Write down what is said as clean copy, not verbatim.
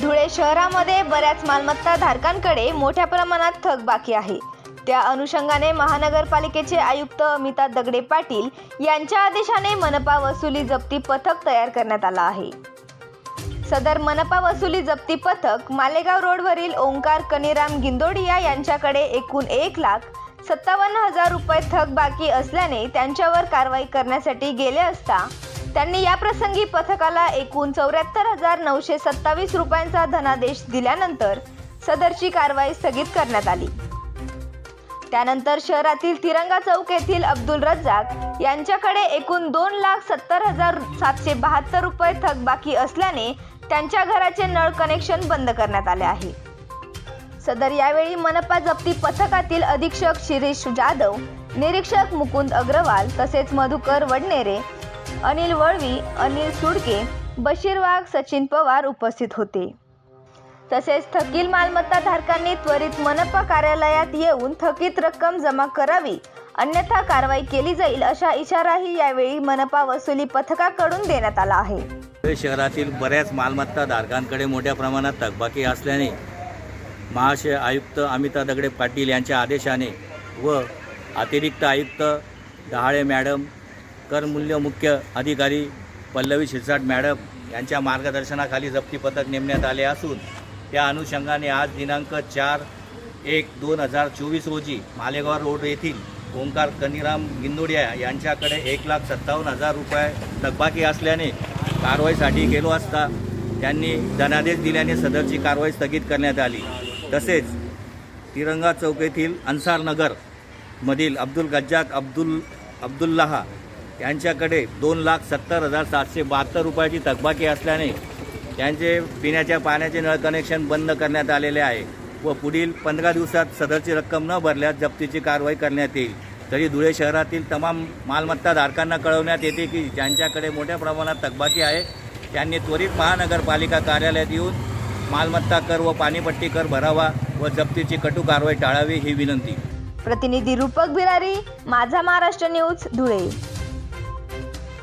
धुळे शहरामध्ये बऱ्याच मालमत्ता धारकांकडे मोठ्या प्रमाणात थकबाकी आहे। त्या अनुषंगाने महानगरपालिकेचे आयुक्त अमिता दगडे पाटील यांच्या आदेशाने मनपा वसुली जप्ती पथक तयार करण्यात आला आहे। सदर मनपा वसुली जप्ती पथक मालेगाव रोडवरील ओंकार कनीराम गिंदोडिया यांच्याकडे एकूण 1,57,000 रुपये थकबाकी असल्याने त्यांच्यावर कारवाई करण्यासाठी गेले असता त्यांनी या प्रसंगी पथकाला एकूण 74,927 रुपयांचा धनादेश दिल्यानंतर सदरची कारवाई स्थगित करण्यात आली। त्यानंतर शहरातील तिरंगा चौक येथील अब्दुल रज्जाक यांच्याकडे एकूण 2,70,772 रुपये थकबाकी असल्याने त्यांच्या घराचे नळ कनेक्शन बंद करण्यात आले आहे। सदर यावेळी मनपा जप्ती पथकातील अधीक्षक शिरीष जाधव, निरीक्षक मुकुंद अग्रवाल तसेच मधुकर वडनेरे, अनिल वळवी, अनिल सुडके, बशीर वाघ, सचिन पवार उपस्थित होते। तसेच थकील मालमत्ता धारकांनी त्वरित मनपा कार्यालयात येऊन थकीत रक्कम जमा करावी, अन्यथा कारवाई केली जाईल असा इशाराही यावेळी मनपा वसुली पथकाकडून देण्यात आला आहे। शहरातील बऱ्याच मालमत्ता धारकांकडे मोठ्या प्रमाणात थकबाकी असल्याने महाशय आयुक्त अमिता दगडे पाटील यांच्या आदेशाने व अतिरिक्त आयुक्त डहाळे मॅडम, करमूल्य मुख्य अधिकारी पल्लवी शिरसाट मॅडम यांच्या मार्गदर्शनाखाली जप्ती पथक नेमण्यात आले असून त्या अनुषंगाने आज दिनांक 4/1/2024 रोजी मालेगाव रोड येथील ओंकार कनीराम गिंदोडिया यांच्याकडे 1,57,000 रुपये थकबाकी असल्याने कारवाईसाठी गेलो असता त्यांनी धनादेश दिल्याने सदरची कारवाई स्थगित करण्यात आली। तसेच तिरंगा चौक येथील अन्सार नगर मधील अब्दुल रज्जाक अब्दुल्लाह यांच्याकडे 2,70,772 रुपयाची थकबाकी असल्याने त्यांचे पिण्याच्या पाण्याचे नळ कनेक्शन बंद करण्यात आलेले आहे व पुढील 15 दिवसात सदरची रक्कम न भरल्यास जप्तीची कारवाई करण्यात येईल। तरी धुळे शहरातील तमाम मालमत्ता धारकांना कळवण्यात येते की ज्यांच्याकडे मोठ्या प्रमाणात थकबाकी आहे त्यांनी त्वरित महानगरपालिका कार्यालयात येऊन मालमत्ता कर व पाणीपट्टी कर भरावा व जप्तीची कटू कारवाई टाळावी ही विनंती। प्रतिनिधी रूपक बिरारी, माझा महाराष्ट्र न्यूज, धुळे।